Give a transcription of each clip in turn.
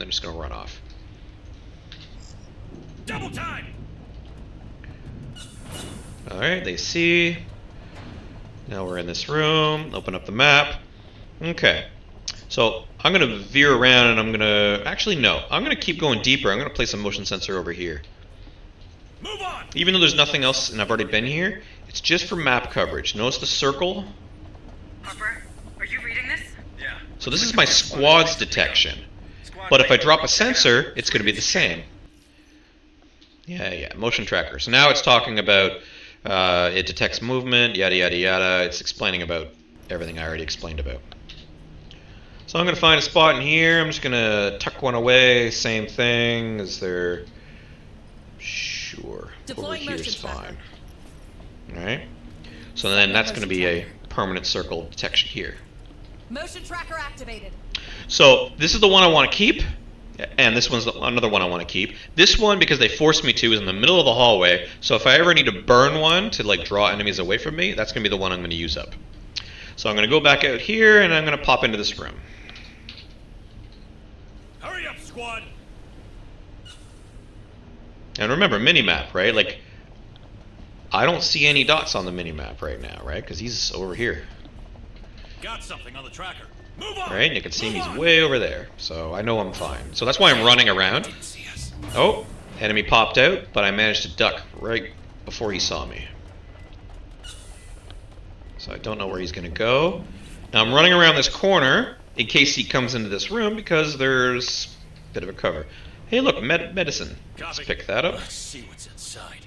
then just gonna run off. Double time. Alright, they see. Now we're in this room. Open up the map. Okay. So I'm going to veer around and I'm going to... Actually, no. I'm going to keep going deeper. I'm going to place a motion sensor over here. Move on. Even though there's nothing else and I've already been here, it's just for map coverage. Notice the circle? Harper, are you reading this? Yeah. So this is my squad's detection. But if I drop a sensor, it's going to be the same. Yeah, motion tracker. So now it's talking about it detects movement, yada, yada, yada. It's explaining about everything I already explained about. So I'm going to find a spot in here. I'm just going to tuck one away. Same thing. Is there... Sure. Deploying over here's motion fine. Alright. So then that's going to be a permanent circle detection here. Motion tracker activated. So this is the one I want to keep. And this one's another one I want to keep. This one, because they forced me to, is in the middle of the hallway. So if I ever need to burn one to like draw enemies away from me, that's going to be the one I'm going to use up. So I'm going to go back out here and I'm going to pop into this room. Hurry up, squad. And remember, minimap, right? Like, I don't see any dots on the minimap right now, right? Because he's over here. Got something on the tracker. Move on. Right? And you can see he's way over there. So I know I'm fine. So that's why I'm running around. Oh, enemy popped out, but I managed to duck right before he saw me. So I don't know where he's going to go. Now I'm running around this corner in case he comes into this room because there's a bit of a cover. Hey, look, medicine. Let's pick that up. Let's see what's inside.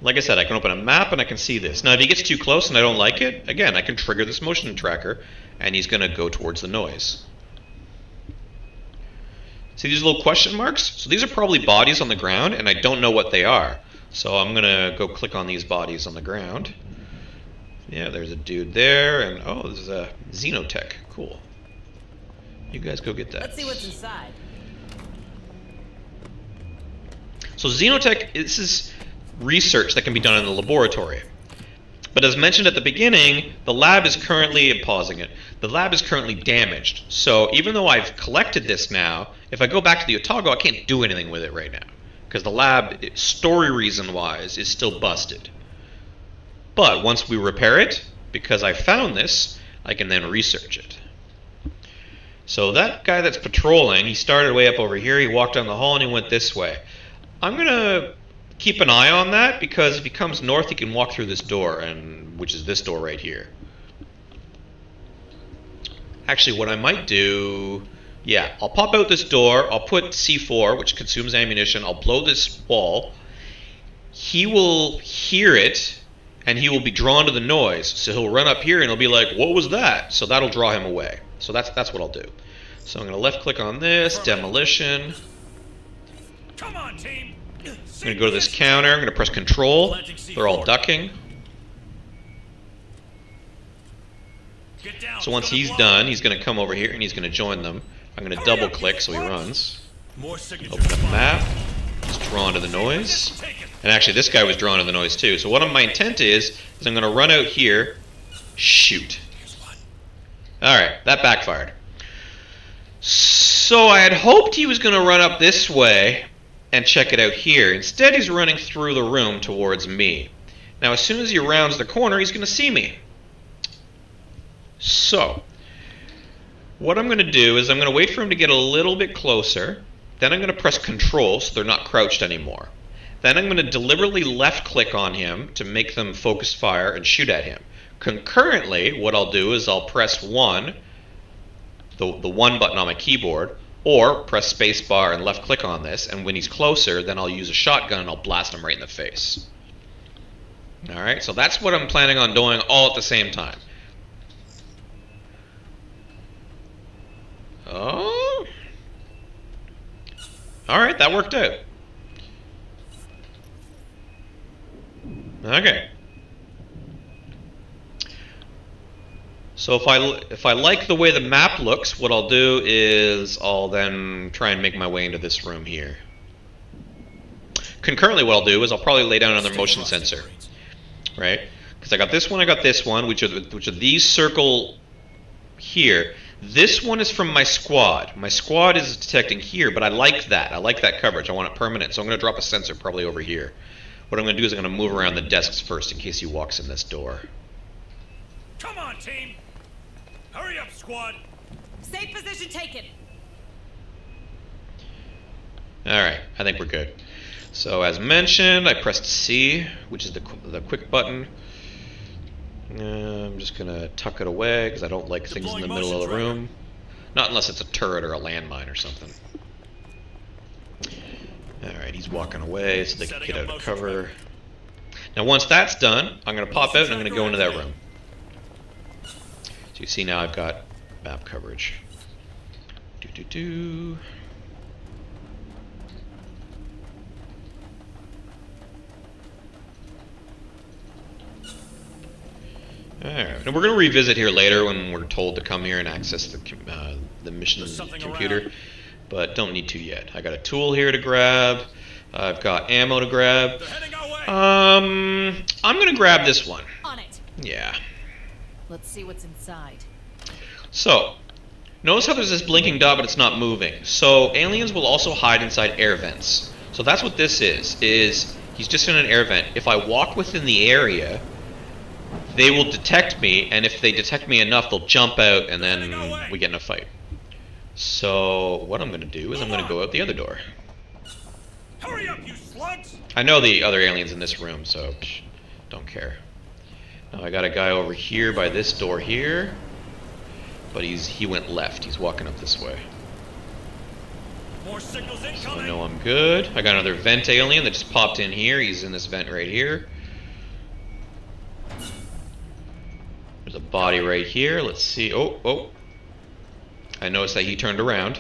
Like I said, I can open a map and I can see this. Now, if he gets too close and I don't like it, again, I can trigger this motion tracker and he's going to go towards the noise. See these little question marks? So these are probably bodies on the ground and I don't know what they are. So I'm going to go click on these bodies on the ground. Yeah, there's a dude there, and oh, this is a Xenotech. Cool. You guys go get that. Let's see what's inside. So Xenotech, this is research that can be done in the laboratory. But as mentioned at the beginning, the lab is currently, I'm pausing it, the lab is currently damaged. So even though I've collected this now, if I go back to the Otago, I can't do anything with it right now. Because the lab, story reason-wise, is still busted. But once we repair it, because I found this, I can then research it. So that guy that's patrolling, he started way up over here, he walked down the hall and he went this way. I'm going to keep an eye on that because if he comes north, he can walk through this door, which is this door right here. Actually, what I might do, yeah, I'll pop out this door, I'll put C4, which consumes ammunition, I'll blow this wall. He will hear it, and he will be drawn to the noise. So he'll run up here and he'll be like, what was that? So that'll draw him away. So that's what I'll do. So I'm going to left click on this, demolition. Come on, team. I'm going to go to this counter, I'm going to press control. They're all ducking. Get down. So once he's done, he's going to come over here and he's going to join them. I'm going to double click so he runs. More signatures. Open the map. He's drawn to the noise. And actually this guy was drawn to the noise too. So what my intent is I'm going to run out here, shoot. Alright, that backfired. So I had hoped he was going to run up this way and check it out here. Instead he's running through the room towards me. Now as soon as he rounds the corner he's going to see me. So what I'm going to do is I'm going to wait for him to get a little bit closer. Then I'm going to press control so they're not crouched anymore. Then I'm going to deliberately left click on him to make them focus fire and shoot at him. Concurrently, what I'll do is I'll press 1, the 1 button on my keyboard, or press spacebar and left click on this, and when he's closer, then I'll use a shotgun and I'll blast him right in the face. Alright, so that's what I'm planning on doing all at the same time. Oh. Alright, that worked out. Okay. So if I like the way the map looks, what I'll do is I'll then try and make my way into this room here. Concurrently what I'll do is I'll probably lay down another motion sensor. Right? Because I got this one, which are these circle here. This one is from my squad. My squad is detecting here, but I like that. I like that coverage. I want it permanent, so I'm going to drop a sensor probably over here. What I'm going to do is I'm going to move around the desks first in case he walks in this door. Come on, team! Hurry up, squad! Safe position taken. Alright, I think we're good. So as mentioned, I pressed C, which is the quick button. I'm just going to tuck it away because I don't like things in the middle of the room. Not unless it's a turret or a landmine or something. Alright, he's walking away so they can get out of cover. Now once that's done, I'm going to pop out and I'm going to go into that room. So you see now I've got map coverage. Alright, and we're going to revisit here later when we're told to come here and access the mission computer, but don't need to yet. I got a tool here to grab. I've got ammo to grab. I'm going to grab this one. On it. Yeah. Let's see what's inside. So, notice how there's this blinking dot, but it's not moving. So, aliens will also hide inside air vents. So that's what this is he's just in an air vent. If I walk within the area, they will detect me, and if they detect me enough, they'll jump out, and then we get in a fight. So, what I'm going to do is I'm going to go out the other door. Hurry up, you slugs! I know the other aliens in this room, so don't care. Now I got a guy over here by this door here, but he went left. He's walking up this way. More signals incoming. So I know I'm good. I got another vent alien that just popped in here. He's in this vent right here. There's a body right here. Let's see. Oh. I noticed that he turned around.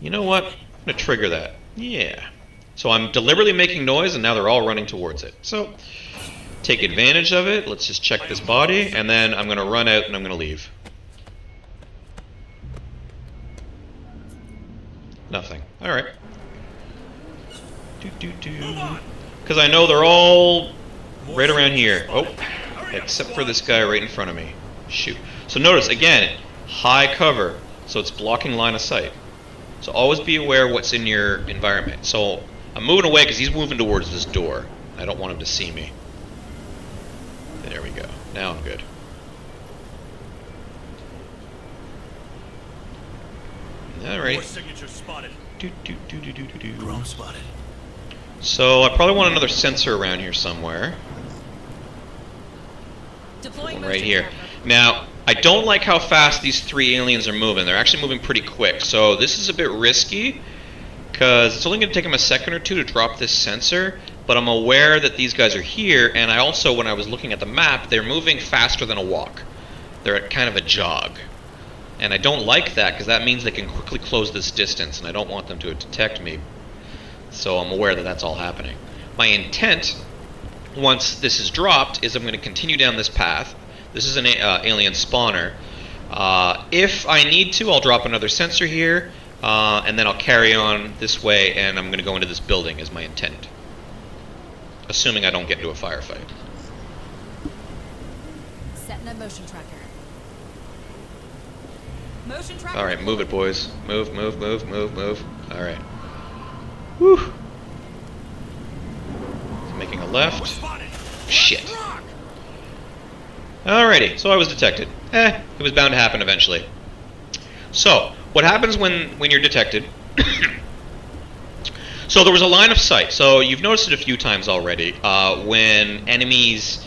You know what? I'm going to trigger that. Yeah. So I'm deliberately making noise, and now they're all running towards it. So, take advantage of it. Let's just check this body, and then I'm going to run out and I'm going to leave. Nothing. Alright. Because I know they're all right around here. Oh, except for this guy right in front of me. Shoot. So notice, again, high cover, so it's blocking line of sight. So always be aware of what's in your environment. So I'm moving away because he's moving towards this door. I don't want him to see me. There we go. Now I'm good. Alright. Signature spotted. Drone spotted. So I probably want another sensor around here somewhere. Deploying Right here. Now, I don't like how fast these three aliens are moving. They're actually moving pretty quick. So this is a bit risky because it's only going to take them a second or two to drop this sensor. But I'm aware that these guys are here, and I also, when I was looking at the map, they're moving faster than a walk. They're at kind of a jog. And I don't like that because that means they can quickly close this distance, and I don't want them to detect me. So I'm aware that that's all happening. My intent, once this is dropped, is I'm going to continue down this path. This is an alien spawner. If I need to, I'll drop another sensor here, and then I'll carry on this way, and I'm going to go into this building is my intent. Assuming I don't get into a firefight. Setting a motion tracker. Motion tracker. Alright, move it, boys. Move. Alright. Whew. Making a left. Shit. Alrighty, so I was detected. It was bound to happen eventually. So, what happens when you're detected? So there was a line of sight. So you've noticed it a few times already. When enemies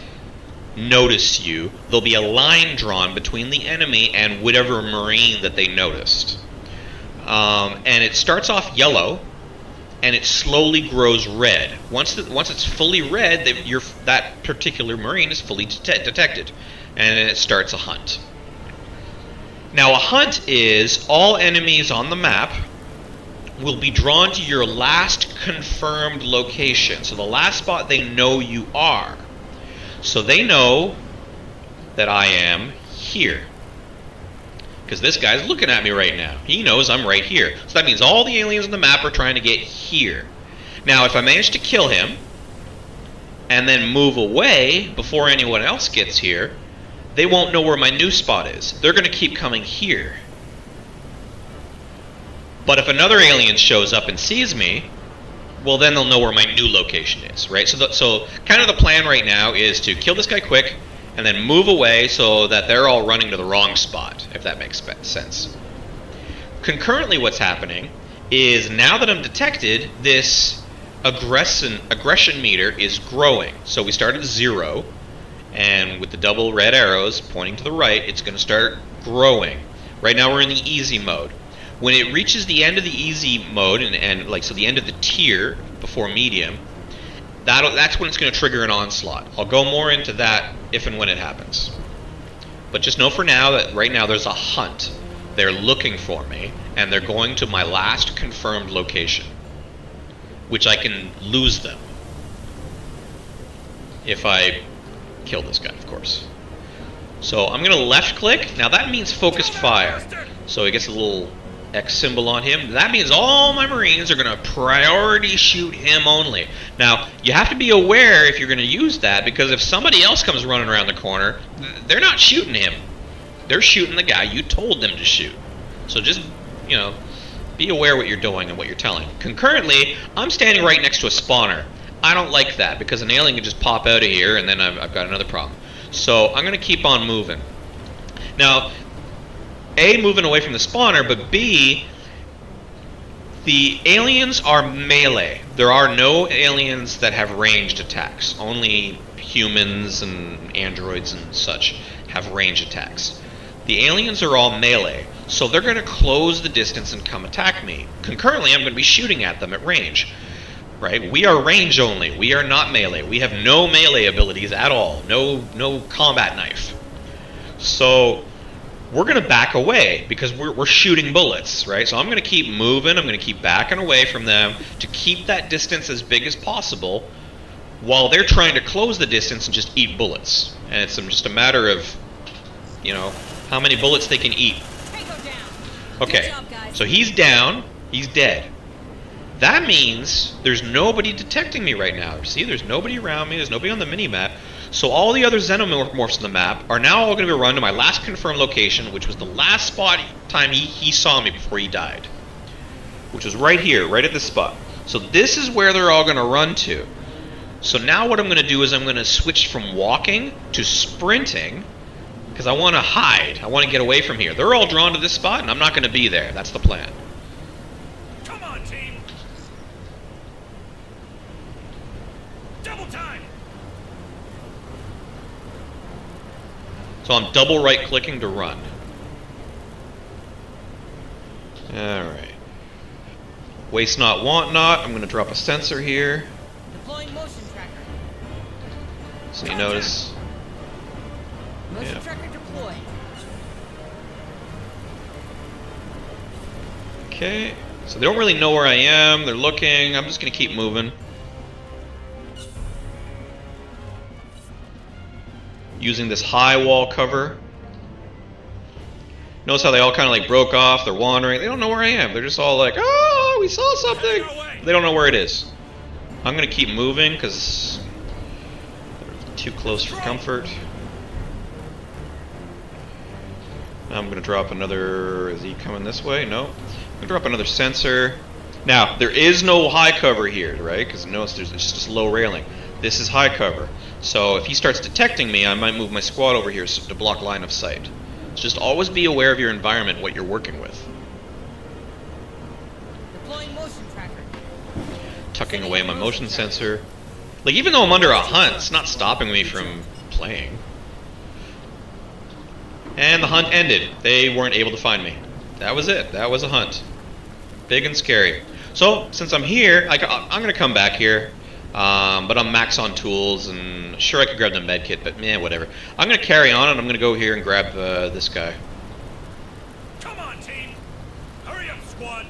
notice you, there'll be a line drawn between the enemy and whatever marine that they noticed. And it starts off yellow, and it slowly grows red. Once it's fully red, that particular marine is fully detected, and then it starts a hunt. Now, a hunt is all enemies on the map will be drawn to your last confirmed location. So the last spot they know you are. So they know that I am here. Because this guy's looking at me right now. He knows I'm right here. So that means all the aliens on the map are trying to get here. Now, if I manage to kill him, and then move away before anyone else gets here, they won't know where my new spot is. They're going to keep coming here. But if another alien shows up and sees me, well, then they'll know where my new location is, right? So kind of the plan right now is to kill this guy quick and then move away so that they're all running to the wrong spot, if that makes sense. Concurrently, what's happening is now that I'm detected, this aggression meter is growing. So we start at 0, and with the double red arrows pointing to the right, it's going to start growing. Right now we're in the easy mode. When it reaches the end of the easy mode, and like so the end of the tier before medium, that's when it's going to trigger an onslaught. I'll go more into that if and when it happens. But just know for now that right now there's a hunt. They're looking for me, and they're going to my last confirmed location, which I can lose them if I kill this guy, of course. So I'm going to left click. Now that means focused fire. So it gets a little X symbol on him. That means all my Marines are going to priority shoot him only. Now, you have to be aware if you're going to use that, because if somebody else comes running around the corner, they're not shooting him. They're shooting the guy you told them to shoot. So just, you know, be aware what you're doing and what you're telling. Concurrently, I'm standing right next to a spawner. I don't like that, because an alien can just pop out of here and then I've got another problem. So I'm going to keep on moving. Now, A, moving away from the spawner, but B, the aliens are melee. There are no aliens that have ranged attacks. Only humans and androids and such have ranged attacks. The aliens are all melee, so they're going to close the distance and come attack me. Concurrently, I'm going to be shooting at them at range. Right? We are range only. We are not melee. We have no melee abilities at all. No combat knife. So we're going to back away because we're shooting bullets, right? So I'm going to keep moving. I'm going to keep backing away from them to keep that distance as big as possible while they're trying to close the distance and just eat bullets. And it's just a matter of, you know, how many bullets they can eat. Okay, so he's down. He's dead. That means there's nobody detecting me right now. See, there's nobody around me. There's nobody on the mini-map. So all the other xenomorphs on the map are now all going to be run to my last confirmed location, which was the last spot time he saw me before he died, which was right here, right at this spot. So this is where they're all going to run to. So now what I'm going to do is I'm going to switch from walking to sprinting, because I want to hide. I want to get away from here. They're all drawn to this spot, and I'm not going to be there. That's the plan. Come on, team. Double time. So I'm double right-clicking to run. Alright. Waste not, want not. I'm going to drop a sensor here. Deploying motion tracker. So you notice. Motion tracker deployed. Okay. So they don't really know where I am. They're looking. I'm just going to keep moving. Using this high wall cover. Notice how they all kind of like broke off. They're wandering. They don't know where I am. They're just all like, oh, we saw something. They don't know where it is. I'm going to keep moving because they're too close for comfort. I'm going to drop another... Is he coming this way? No. I'm going to drop another sensor. Now, there is no high cover here, right? Because notice it's just low railing. This is high cover. So if he starts detecting me, I might move my squad over here to block line of sight. So just always be aware of your environment, what you're working with. Deploying motion tracker. Tucking away my motion sensor. Like, even though I'm under a hunt, it's not stopping me from playing. And the hunt ended. They weren't able to find me. That was it. That was a hunt. Big and scary. So, since I'm here, I'm going to come back here. But I'm max on tools, and sure I could grab the med kit, but man, whatever. I'm going to carry on, and I'm going to go here and grab this guy. Come on, team. Hurry up, squad.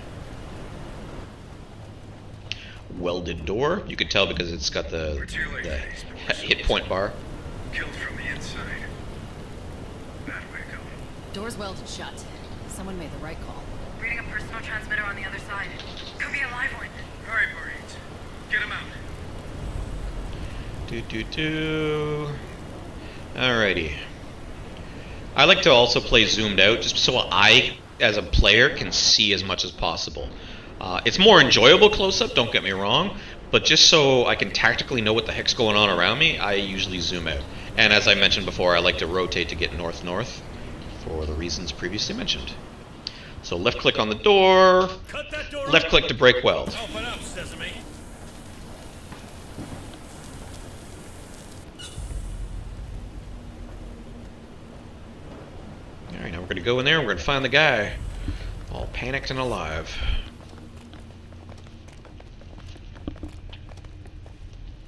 Welded door. You could tell because it's got the hit point bar. Killed from the inside. That way going. Doors welded shut. Someone made the right call. Reading a personal transmitter on the other side. Could be a live one. All right, Marines. Get him out. Alrighty. I like to also play zoomed out, just so I, as a player, can see as much as possible. It's more enjoyable close-up, don't get me wrong, but just so I can tactically know what the heck's going on around me, I usually zoom out. And as I mentioned before, I like to rotate to get north-north for the reasons previously mentioned. So left click on the door, Cut that door left click to break weld. Open up, Sesame. Alright, now we're going to go in there and we're going to find the guy. All panicked and alive.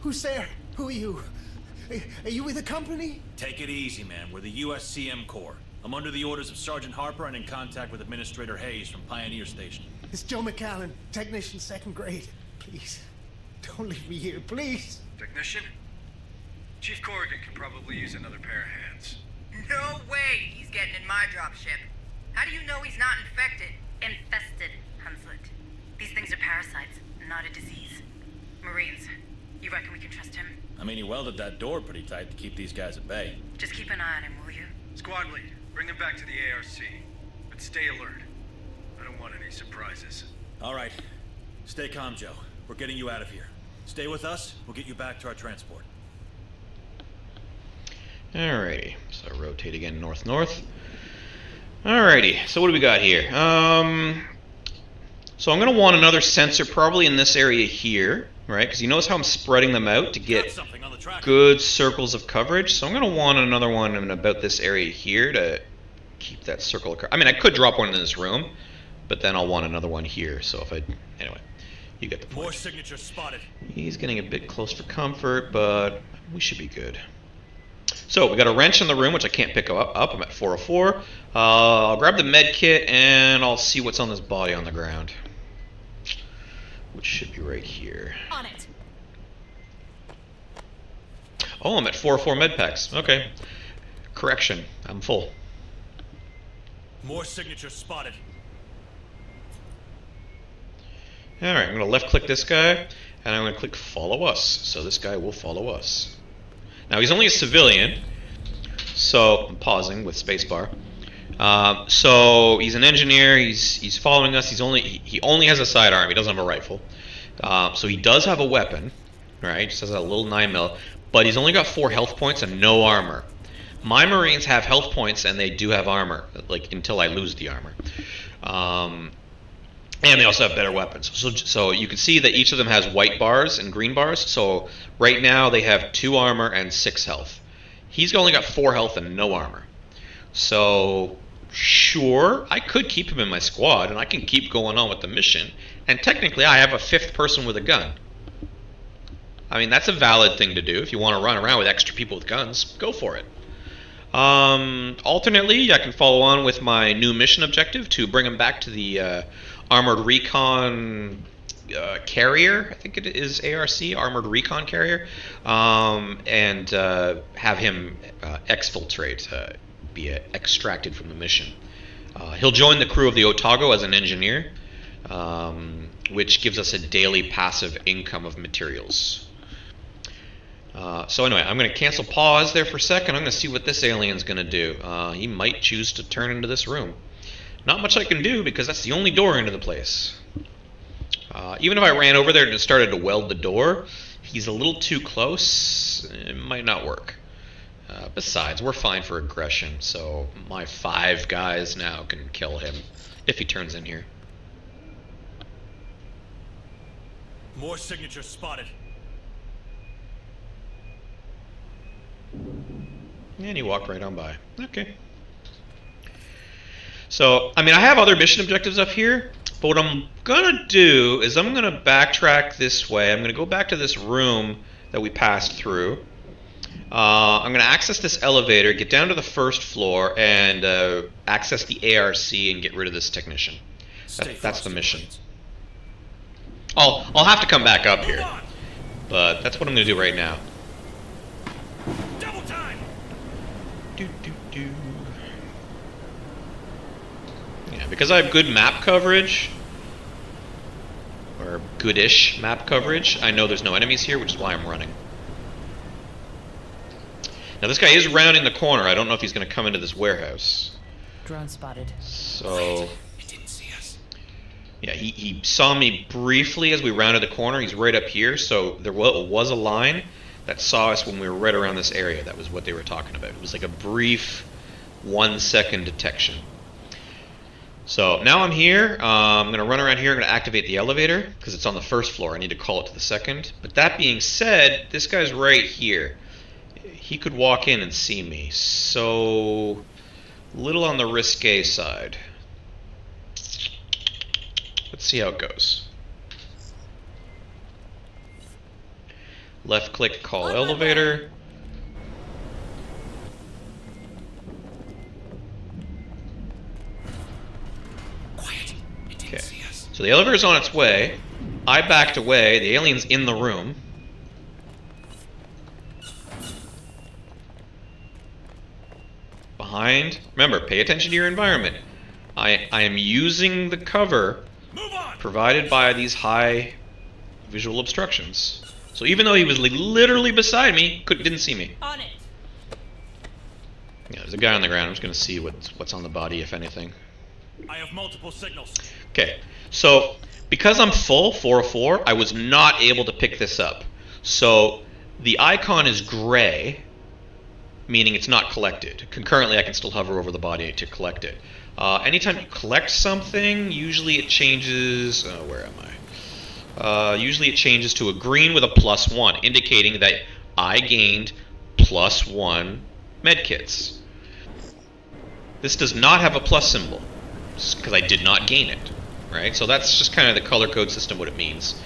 Who's there? Who are you? Are you with the company? Take it easy, man. We're the USCM Corps. I'm under the orders of Sergeant Harper and in contact with Administrator Hayes from Pioneer Station. It's Joe McAllen, technician, 2nd grade. Please, don't leave me here, please. Technician? Chief Corrigan can probably use another pair of hands. No way he's getting in my dropship. How do you know he's not infected? Infested, Hunslet. These things are parasites, not a disease. Marines, you reckon we can trust him? I mean, he welded that door pretty tight to keep these guys at bay. Just keep an eye on him, will you? Squad lead, bring him back to the ARC. But stay alert. I don't want any surprises. All right. Stay calm, Joe. We're getting you out of here. Stay with us. We'll get you back to our transport. Alrighty, so rotate again north-north. Alrighty, so what do we got here? So I'm going to want another sensor probably in this area here, right? Because you notice how I'm spreading them out to Got get something on the track. good circles of coverage. So I'm going to want another one in about this area here to keep that circle of coverage. I mean, I could drop one in this room, but then I'll want another one here. So if I... Anyway, you get the point. More signatures spotted. He's getting a bit close for comfort, but we should be good. So we got a wrench in the room, which I can't pick up. I'm at 404. I'll grab the med kit and I'll see what's on this body on the ground, which should be right here. On it. Oh, I'm at 404 med packs. Okay. Correction, I'm full. More signatures spotted. All right, I'm going to left click this guy and I'm going to click follow us. So this guy will follow us. Now he's only a civilian, so I'm pausing with spacebar. So he's an engineer. He's following us. He only has a sidearm. He doesn't have a rifle. So he does have a weapon, right? Just has a little 9mm, but he's only got 4 health points and no armor. My Marines have health points and they do have armor, like until I lose the armor. And they also have better weapons. So you can see that each of them has white bars and green bars. So right now they have 2 armor and 6 health. He's only got 4 health and no armor. So sure, I could keep him in my squad and I can keep going on with the mission. And technically I have a 5th person with a gun. I mean, that's a valid thing to do. If you want to run around with extra people with guns, go for it. Alternately, I can follow on with my new mission objective to bring him back to the Armored Recon Carrier. I think it is ARC, Armored Recon Carrier, and have him exfiltrate, be extracted from the mission. He'll join the crew of the Otago as an engineer, which gives us a daily passive income of materials. So anyway, I'm going to cancel pause there for a second. I'm going to see what this alien's going to do. He might choose to turn into this room. Not much I can do because that's the only door into the place. Even if I ran over there and started to weld the door, he's a little too close. It might not work. Besides, we're fine for aggression, so my 5 guys now can kill him if he turns in here. More signatures spotted. And he walked right on by. Okay. So, I mean, I have other mission objectives up here, but what I'm going to do is I'm going to backtrack this way. I'm going to go back to this room that we passed through. I'm going to access this elevator, get down to the 1st floor, and access the ARC and get rid of this technician. That's the mission. I'll have to come back up here, but that's what I'm going to do right now. Double time. Yeah, because I have good map coverage, or goodish map coverage, I know there's no enemies here, which is why I'm running. Now this guy is rounding the corner. I don't know if he's going to come into this warehouse. Drone spotted. So, He didn't see us. yeah, he saw me briefly as we rounded the corner. He's right up here. So there was a line that saw us when we were right around this area. That was what they were talking about. It was like a brief 1-second detection. So now I'm here. I'm going to run around here. I'm going to activate the elevator because it's on the first floor. I need to call it to the second. But that being said, this guy's right here. He could walk in and see me. So, a little on the risque side. Let's see how it goes. Left click, call elevator. Okay. So the elevator's on its way. I backed away. The alien's in the room. Behind. Remember, pay attention to your environment. I am using the cover provided by these high visual obstructions. So even though he was literally beside me, didn't see me. On it. Yeah, there's a guy on the ground. I'm just going to see what's on the body, if anything. I have multiple signals. Okay, so because I'm full, 4 of 4, I was not able to pick this up. So the icon is gray, meaning it's not collected. Concurrently, I can still hover over the body to collect it. Anytime you collect something, usually it changes... where am I? Usually it changes to a green with a +1, indicating that I gained +1 medkits. This does not have a plus symbol, because I did not gain it, right? So that's just kind of the color code system, what it means.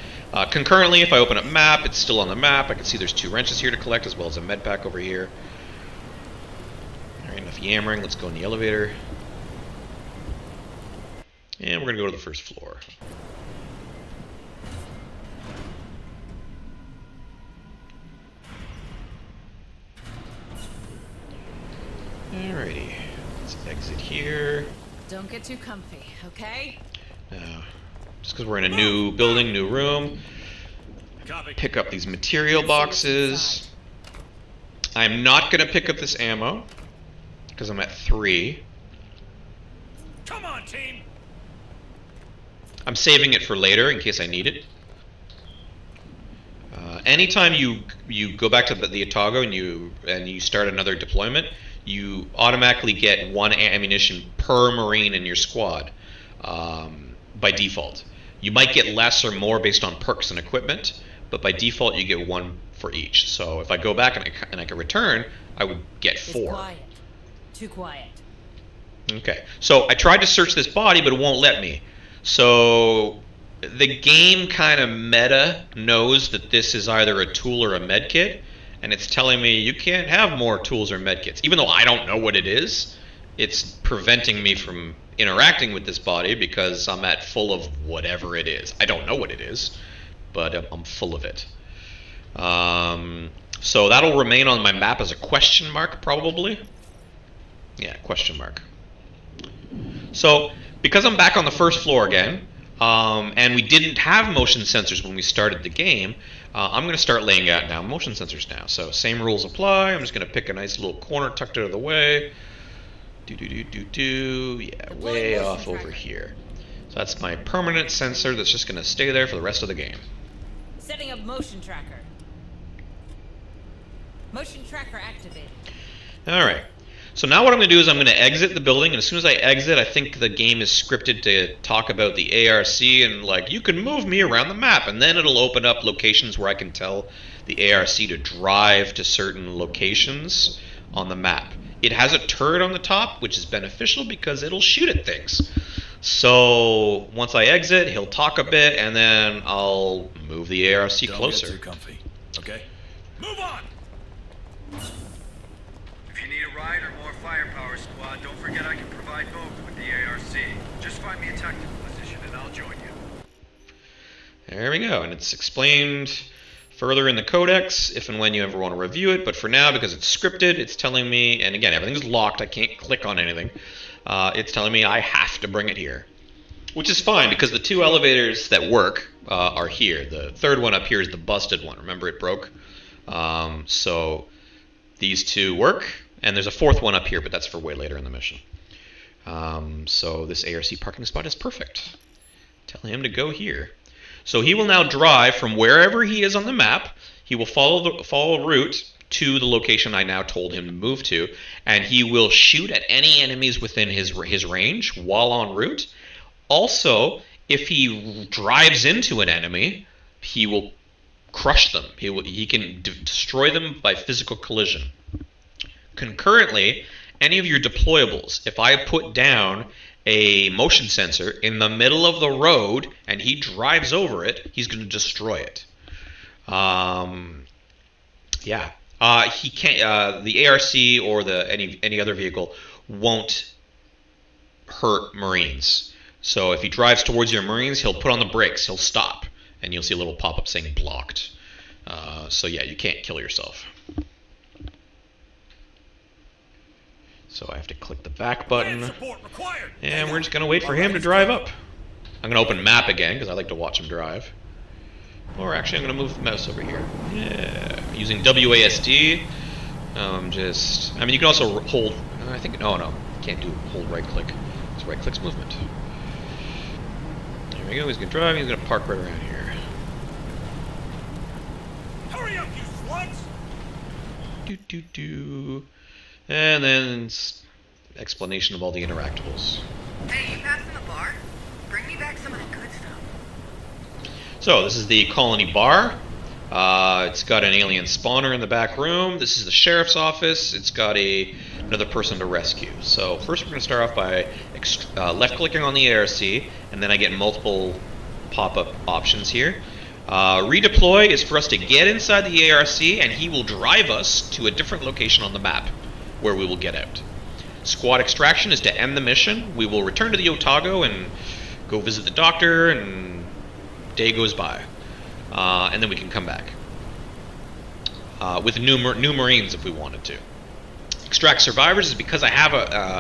Concurrently, if I open up map, it's still on the map. I can see there's 2 wrenches here to collect, as well as a med pack over here. Alright, enough yammering. Let's go in the elevator. And we're going to go to the first floor. Alrighty. Let's exit here. Don't get too comfy, okay? Just because we're in a new building, new room. Copy. Pick up these material boxes. I'm not going to pick up this ammo because I'm at 3. Come on, team. I'm saving it for later in case I need it. Anytime you go back to the Otago and you start another deployment, you automatically get 1 ammunition per Marine in your squad by default. You might get less or more based on perks and equipment, but by default you get 1 for each. So if I go back and I can return, I would get 4. It's quiet. Too quiet. Okay, so I tried to search this body, but it won't let me. So the game kind of meta knows that this is either a tool or a medkit, and it's telling me you can't have more tools or medkits. Even though I don't know what it is, it's preventing me from interacting with this body because I'm at full of whatever it is. I don't know what it is, but I'm full of it. So that'll remain on my map as a question mark, probably. Yeah, question mark. So because I'm back on the first floor again, and we didn't have motion sensors when we started the game, I'm going to start laying out now motion sensors now. So same rules apply. I'm just going to pick a nice little corner tucked out of the way. Yeah, way off over here. So that's my permanent sensor that's just going to stay there for the rest of the game. Setting up motion tracker. Motion tracker activated. Alright. So now what I'm going to do is I'm going to exit the building, and as soon as I exit, I think the game is scripted to talk about the ARC, and like, you can move me around the map, and then it'll open up locations where I can tell the ARC to drive to certain locations on the map. It has a turret on the top, which is beneficial because it'll shoot at things. So once I exit, he'll talk a bit, and then I'll move the ARC closer. Don't get too comfy, okay? Move on! If you need a ride or more firepower, squad, don't forget I can provide both with the ARC. Just find me a tactical position and I'll join you. There we go, and it's explained further in the codex if and when you ever want to review it, but for now, because it's scripted, it's telling me, and again, everything's locked, I can't click on anything, it's telling me I have to bring it here. Which is fine, because the 2 elevators that work are here. The third one up here is the busted one. Remember, it broke? So these two work, and there's a fourth one up here, but that's for way later in the mission. So this ARC parking spot is perfect. Tell him to go here. So he will now drive from wherever he is on the map. He will follow a route to the location I now told him to move to, and he will shoot at any enemies within his range while en route. Also, if he drives into an enemy, he will crush them. He can destroy them by physical collision. Concurrently, any of your deployables, if I put down a motion sensor in the middle of the road and he drives over it, he's going to destroy it. He can't. The ARC or any other vehicle won't hurt Marines. So if he drives towards your Marines, he'll put on the brakes. He'll stop, and you'll see a little pop-up saying blocked. So yeah, you can't kill yourself. So I have to click the back button, and we're just going to wait for him to drive up. I'm going to open map again, because I like to watch him drive. Or actually, I'm going to move the mouse over here. Yeah, using WASD. I mean, you can also hold, I think, no, can't do hold right click. It's right click's movement. There we go, he's going to drive, he's going to park right around here. Hurry up, you sluts! And then explanation of all the interactables. Hey, you passing the bar? Bring me back some of the good stuff. So this is the colony bar. It's got an alien spawner in the back room. This is the sheriff's office. It's got another person to rescue. So first we're going to start off by left-clicking on the ARC, and then I get multiple pop-up options here. Redeploy is for us to get inside the ARC, and he will drive us to a different location on the map where we will get out. Squad extraction is to end the mission. We will return to the Otago and go visit the doctor, and day goes by. And then we can come back with new Marines if we wanted to. Extract survivors is because I have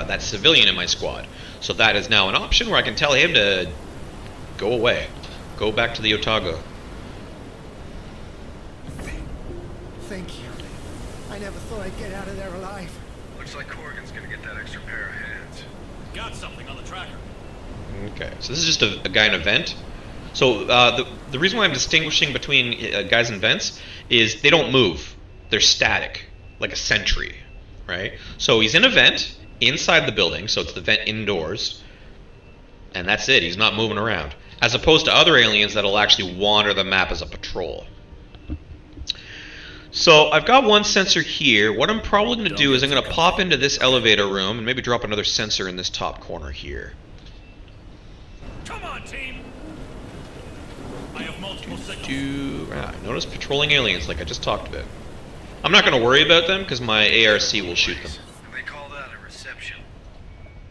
that civilian in my squad. So that is now an option where I can tell him to go away. Go back to the Otago. Thank you. I never thought I'd get out of there alive. Looks like Corrigan's gonna get that extra pair of hands. Got something on the tracker. Okay, so this is just a guy in a vent. So the reason why I'm distinguishing between guys in vents is they don't move. They're static, like a sentry, right? So he's in a vent inside the building, so it's the vent indoors, and that's it. He's not moving around. As opposed to other aliens that'll actually wander the map as a patrol. So I've got one sensor here. What I'm probably going to do is I'm going to pop into this elevator room and maybe drop another sensor in this top corner here. Come on, team. I have multiple signals. Notice patrolling aliens like I just talked about. I'm not going to worry about them because my ARC will shoot them. They call that a reception.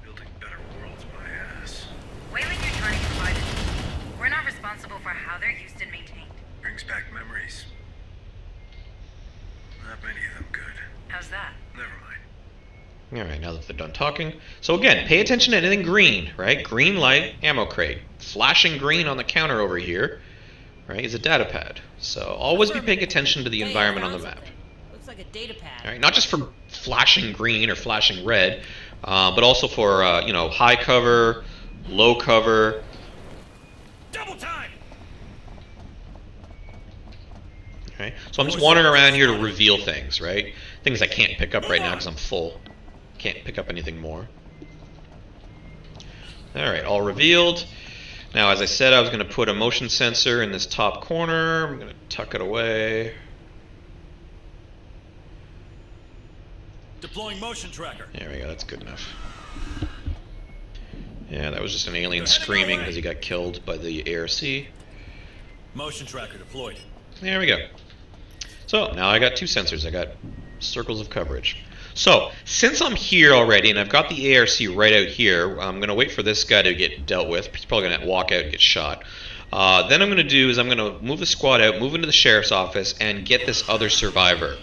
Building better worlds, my ass. Whaling you're trying to provide us. We're not responsible for how they're used and maintained. Brings back memories. Not many of them good. How's that? Never mind. Alright, now that they're done talking. So again, pay attention to anything green, right? Green light, ammo crate. Flashing green on the counter over here, right, is a data pad. So always be paying attention to the environment on the map. Looks like a data pad. Alright, not just for flashing green or flashing red, but also for, high cover, low cover. Double time! Okay. So I'm just wandering around here to reveal things, right? Things I can't pick up right now because I'm full. Can't pick up anything more. Alright, all revealed. Now, as I said, I was going to put a motion sensor in this top corner. I'm going to tuck it away. Deploying motion tracker. There we go, that's good enough. Yeah, that was just an alien screaming because he got killed by the ARC. Motion tracker deployed. There we go. So, now I got two sensors. I got circles of coverage. So, since I'm here already, and I've got the ARC right out here, I'm going to wait for this guy to get dealt with. He's probably going to walk out and get shot. Then I'm going to do is I'm going to move the squad out, move into the sheriff's office, and get this other survivor.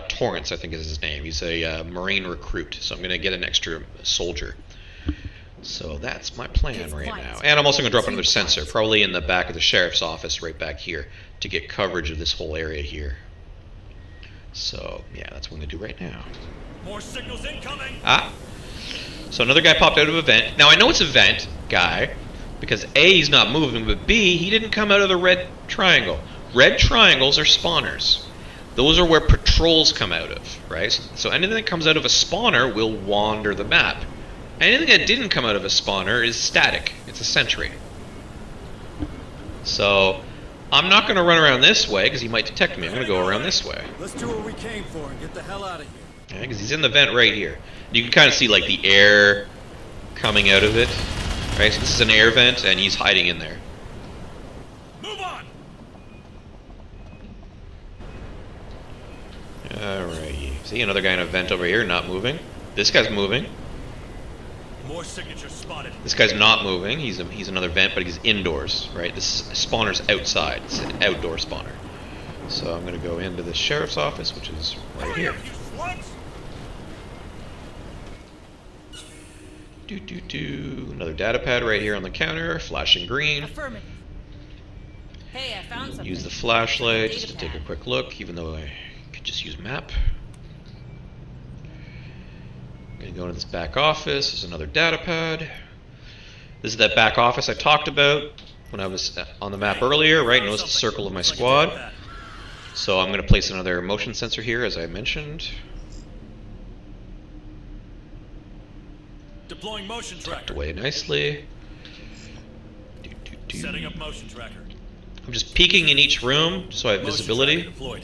Torrance, I think is his name. He's a Marine recruit, so I'm going to get an extra soldier. So that's my plan right now. And I'm also going to drop another sensor, probably in the back of the sheriff's office right back here, to get coverage of this whole area here. So, yeah, that's what I'm going to do right now. More signals incoming. Ah. So another guy popped out of a vent. Now I know it's a vent guy because A, he's not moving, but B, he didn't come out of the red triangle. Red triangles are spawners. Those are where patrols come out of, right? So anything that comes out of a spawner will wander the map. Anything that didn't come out of a spawner is static. It's a sentry. So I'm not going to run around this way because he might detect me. I'm going to go around this way. Let's do what we came for and get the hell out of here. Yeah, because he's in the vent right here. You can kind of see like the air coming out of it. Right, so this is an air vent and he's hiding in there. Move on. Alright, see another guy in a vent over here, not moving. This guy's moving. More signatures spotted. This guy's not moving. He's another vent, but he's indoors. Right, this spawner's outside. It's an outdoor spawner. So I'm gonna go into the sheriff's office, which is right Hurry here. up, you sluts! Another data pad right here on the counter, flashing green. Affirmative. Hey, I found something. Use the flashlight just to Data take a pad. quick look, even though I could just use map. I'm gonna go into this back office. There's another data pad. This is that back office I talked about when I was on the map earlier, right? Notice the circle of my squad. So I'm gonna place another motion sensor here, as I mentioned. Deploying motion Tucked tracker. away nicely. Setting up motion tracker. I'm just peeking in each room so I have Motion visibility. tracker deployed.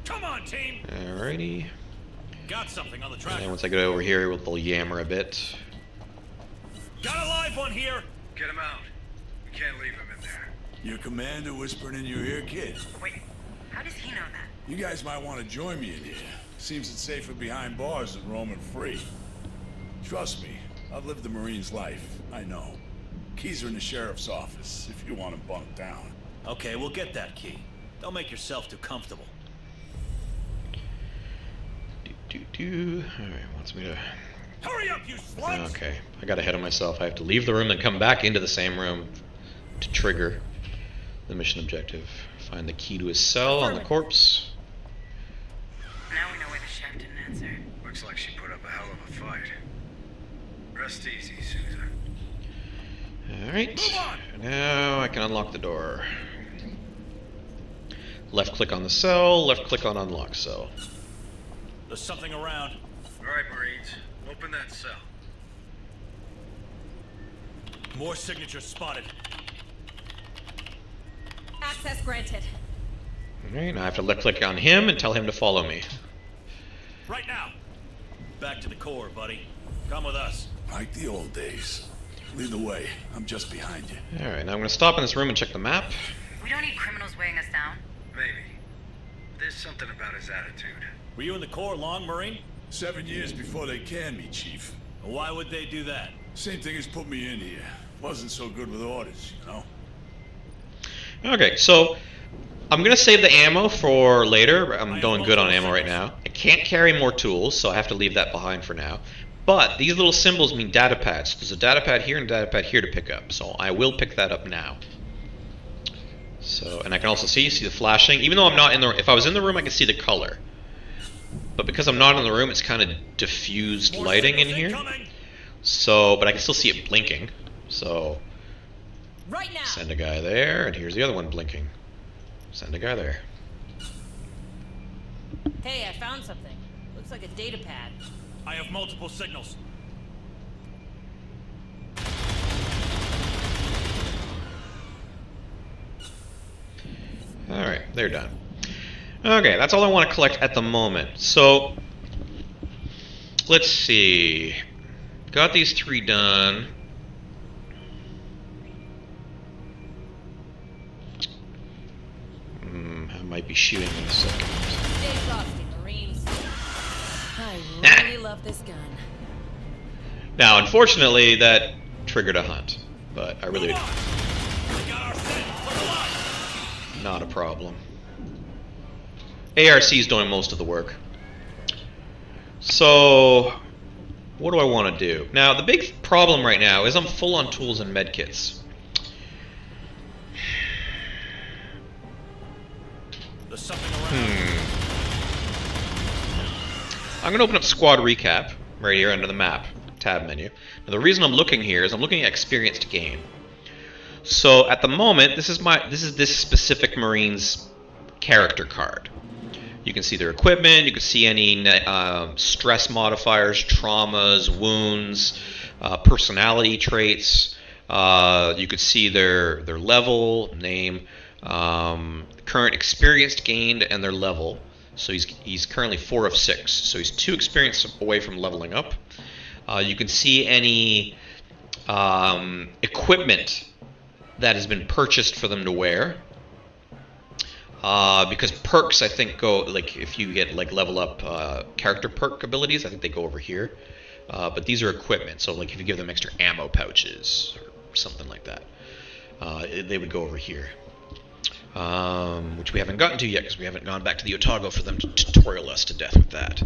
Come on, team. Alrighty. Got something on the And tracker. then once I get over here, we'll yammer a bit. Got a live one here. Get him out. We can't leave him in there. Your commander whispering in your ear, kid. Wait, how does he know that? You guys might want to join me in here. Seems it's safer behind bars than roaming free. Trust me, I've lived the Marine's life. I know. Keys are in the sheriff's office if you want to bunk down. Okay, we'll get that key. Don't make yourself too comfortable. Alright, wants me to... Hurry up, you sluts! Okay, I got ahead of myself. I have to leave the room and come back into the same room to trigger the mission objective. Find the key to his cell on the corpse. Now we know why the chef didn't answer. Looks like she put up a hell of a fight. Rest easy, Susan. Alright, Move on! now I can unlock the door. Left click on the cell, left click on unlock cell. There's something around. All right, Marines. Open that cell. More signatures spotted. Access granted. Alright, now I have to left click on him and tell him to follow me. Right now. Back to the core, buddy. Come with us. Like the old days. Lead the way. I'm just behind you. Alright, now I'm going to stop in this room and check the map. We don't need criminals weighing us down. Maybe. There's something about his attitude. Were you in the core long, Marine? 7 years before they canned me, Chief. Why would they do that? Same thing as put me in here. Wasn't so good with orders, you know? Okay, so I'm going to save the ammo for later. I'm going good on ammo right now. I can't carry more tools, so I have to leave that behind for now. But these little symbols mean data pads. There's a data pad here and a data pad here to pick up, so I will pick that up now. So, and I can also see the flashing. Even though I'm not in the room, if I was in the room, I could see the color. But because I'm not in the room, it's kind of diffused More lighting in signals here. incoming. So, but I can still see it blinking. So, Right now. send a guy there, and here's the other one blinking. Send a guy there. Hey, I found something. Looks like a data pad. I have multiple signals. Alright, they're done. Okay, that's all I want to collect at the moment. So, let's see. Got these 3 done. I might be shooting in a second. Stay frosty, Marines. I really love this gun. Now, unfortunately, that triggered a hunt. But I really... Move on. We got our scent. Look alive. Not a problem. ARC's doing most of the work. So, what do I want to do? Now, the big problem right now is I'm full on tools and medkits. There's something around. I'm going to open up Squad Recap right here under the map tab menu. Now, the reason I'm looking here is I'm looking at experience to gain. So at the moment, this is this specific Marine's character card. You can see their equipment. You can see any stress modifiers, traumas, wounds, personality traits. You could see their level, name, current experience gained, and their level. So he's currently 4 of 6. So he's 2 experience away from leveling up. You can see any equipment that has been purchased for them to wear. Because perks, I think, go, like, if you get, like, level up character perk abilities, I think they go over here. But these are equipment, so, like, if you give them extra ammo pouches or something like that, they would go over here. Which we haven't gotten to yet because we haven't gone back to the Otago for them to tutorial us to death with that.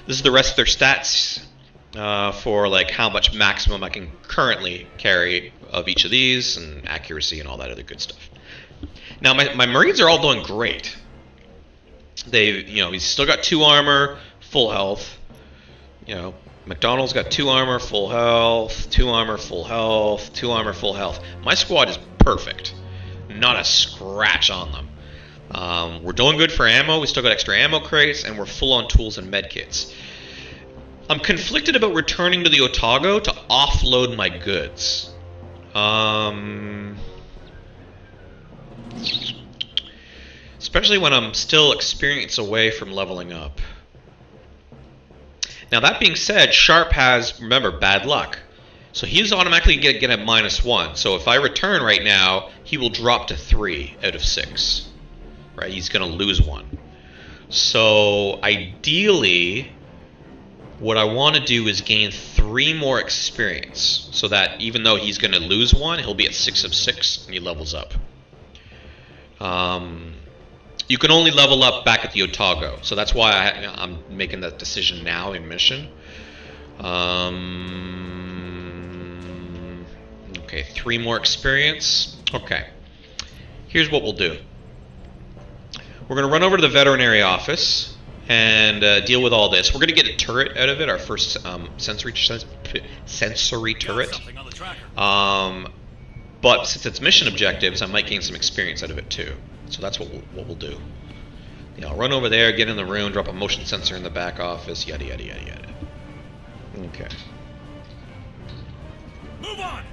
This is the rest of their stats for, like, how much maximum I can currently carry of each of these, and accuracy and all that other good stuff. Now, my Marines are all doing great. He's still got 2 armor, full health. McDonald's got 2 armor, full health, 2 armor, full health, 2 armor, full health. My squad is perfect. Not a scratch on them. We're doing good for ammo. We still got extra ammo crates, and we're full on tools and medkits. I'm conflicted about returning to the Otago to offload my goods. Especially when I'm still experience away from leveling up. Now, that being said, Sharp has, remember, bad luck. So he's automatically get a -1. So if I return right now, he will drop to 3 out of 6. Right? He's going to lose 1. So ideally, what I want to do is gain 3 more experience, so that even though he's going to lose 1, he'll be at 6 of 6 and he levels up. You can only level up back at the Otago, so that's why I'm making that decision now in mission. Okay, 3 more experience. Okay, here's what we'll do. We're going to run over to the veterinary office and deal with all this. We're going to get a turret out of it, our first sensory turret. But since it's mission objectives, I might gain some experience out of it too. So that's what we'll do. I'll run over there, get in the room, drop a motion sensor in the back office, yada yada yada yada. Okay. Move on!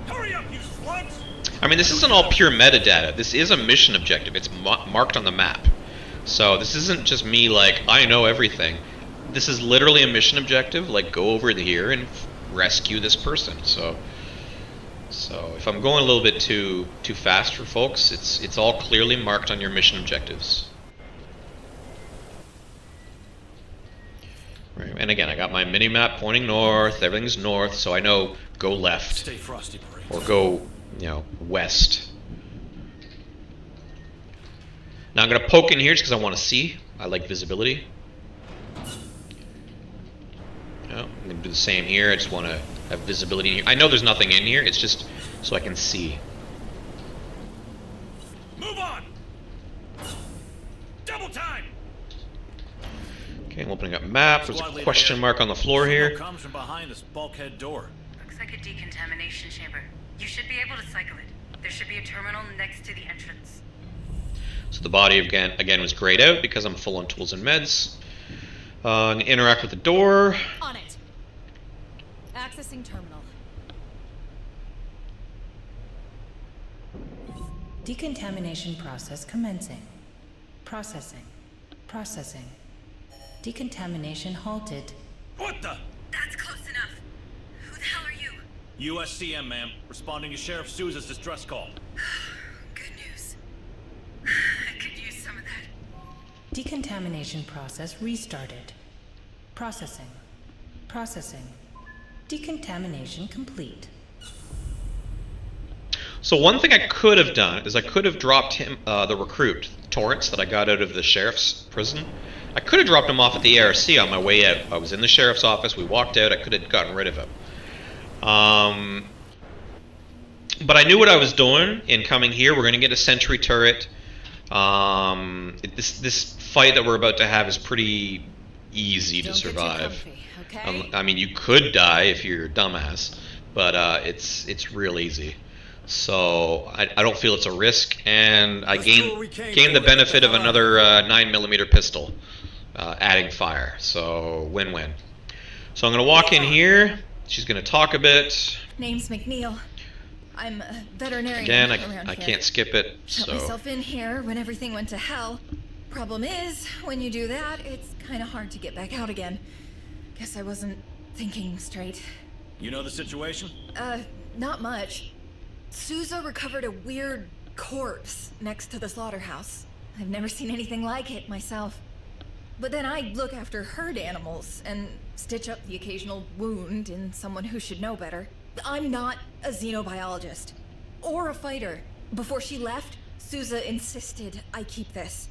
Hurry up, you sluts! I mean, this isn't all pure metadata. This is a mission objective. It's marked on the map. So this isn't just me like, I know everything. This is literally a mission objective, like go over here and rescue this person. So if I'm going a little bit too fast for folks, it's all clearly marked on your mission objectives. Right, and again, I got my mini map pointing north. Everything's north, so I know go left. Stay frosty, Marines. Or go, west. Now I'm gonna poke in here just because I want to see. I like visibility. I'm gonna do the same here. I just want to have visibility in here. I know there's nothing in here. It's just so I can see. Move on. Double time. Okay, I'm opening up map. There's a question mark on the floor here. Comes from behind this bulkhead door. Looks like a decontamination chamber. You should be able to cycle it. There should be a terminal next to the entrance. So the body again was grayed out because I'm full on tools and meds. Interact with the door. On it. Accessing terminal. Decontamination process commencing. Processing. Processing. Decontamination halted. What the? That's close enough. Who the hell are you? USCM, ma'am. Responding to Sheriff Sousa's distress call. Good news. I could use some of that. Decontamination process restarted. Processing. Processing. Decontamination complete. So one thing I could have done is I could have dropped him, the recruit, Torrance, that I got out of the sheriff's prison. I could have dropped him off at the ARC on my way out. I was in the sheriff's office, we walked out, I could have gotten rid of him. But I knew what I was doing in coming here. We're going to get a sentry turret. This fight that we're about to have is pretty easy to Don't get too survive. comfy, okay? I mean, you could die if you're a dumbass, but it's real easy. So I don't feel it's a risk, and I gain the benefit of another 9mm pistol, adding fire. So win-win. So I'm gonna walk in here. She's gonna talk a bit. Name's McNeil. I'm a veterinarian Again, around I here. can't skip it. Shut So myself in here when everything went to hell. Problem is, when you do that, it's kind of hard to get back out again. Guess I wasn't thinking straight. You know the situation? Not much. Sousa recovered a weird corpse next to the slaughterhouse. I've never seen anything like it myself. But then I look after herd animals and stitch up the occasional wound in someone who should know better. I'm not a xenobiologist or a fighter. Before she left, Sousa insisted I keep this.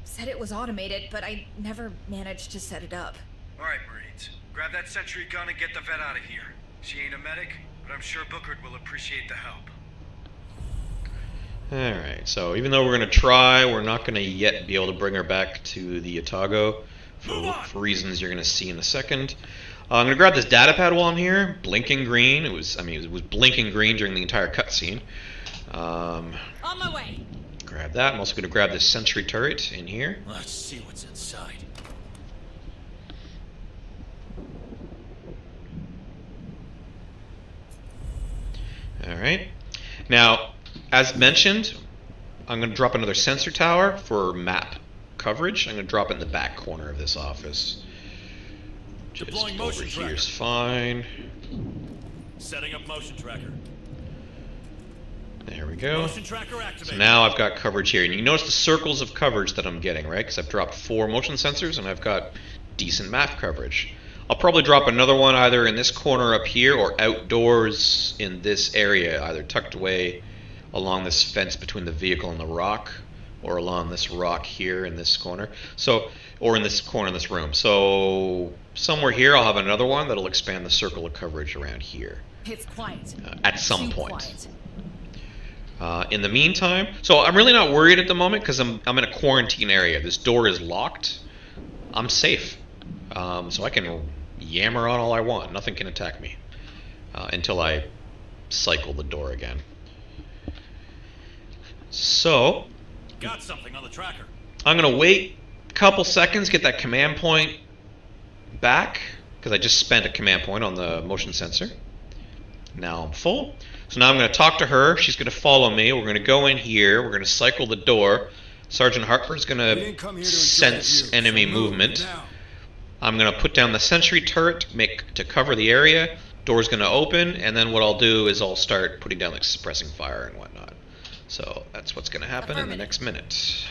Said it was automated, but I never managed to set it up. Alright, Marines. Grab that sentry gun and get the vet out of here. She ain't a medic, but I'm sure Bookard will appreciate the help. alright, so even though we're gonna try, we're not gonna yet be able to bring her back to the Otago for reasons you're gonna see in a second. I'm gonna grab this data pad while I'm here, blinking green. It was blinking green during the entire cutscene. On my way. Grab that. I'm also gonna grab this sentry turret in here. Let's see what's inside. Alright. Now, as mentioned, I'm going to drop another sensor tower for map coverage. I'm going to drop it in the back corner of this office. Just Deploying over motion tracker. here's fine. Setting up motion tracker. There we go. Motion tracker activated. So now I've got coverage here. And you notice the circles of coverage that I'm getting, right? Because I've dropped 4 motion sensors and I've got decent map coverage. I'll probably drop another one either in this corner up here or outdoors in this area, either tucked away along this fence between the vehicle and the rock, or along this rock here in this corner. So, or in this corner in this room. So somewhere here I'll have another one that'll expand the circle of coverage around here. It's quiet. At some Too point. quiet. In the meantime, so I'm really not worried at the moment because I'm in a quarantine area. This door is locked. I'm safe. So I can yammer on all I want. Nothing can attack me until I cycle the door again. So Got something on the tracker. I'm going to wait a couple seconds, get that command point back, because I just spent a command point on the motion sensor. Now I'm full. So now I'm going to talk to her. She's going to follow me. We're going to go in here. We're going to cycle the door. Sergeant Harper's going to sense enemy movement. I'm going to put down the sentry turret to cover the area. Door's going to open, and then what I'll do is I'll start putting down like suppressing fire and whatnot. So that's what's going to happen in the next minute.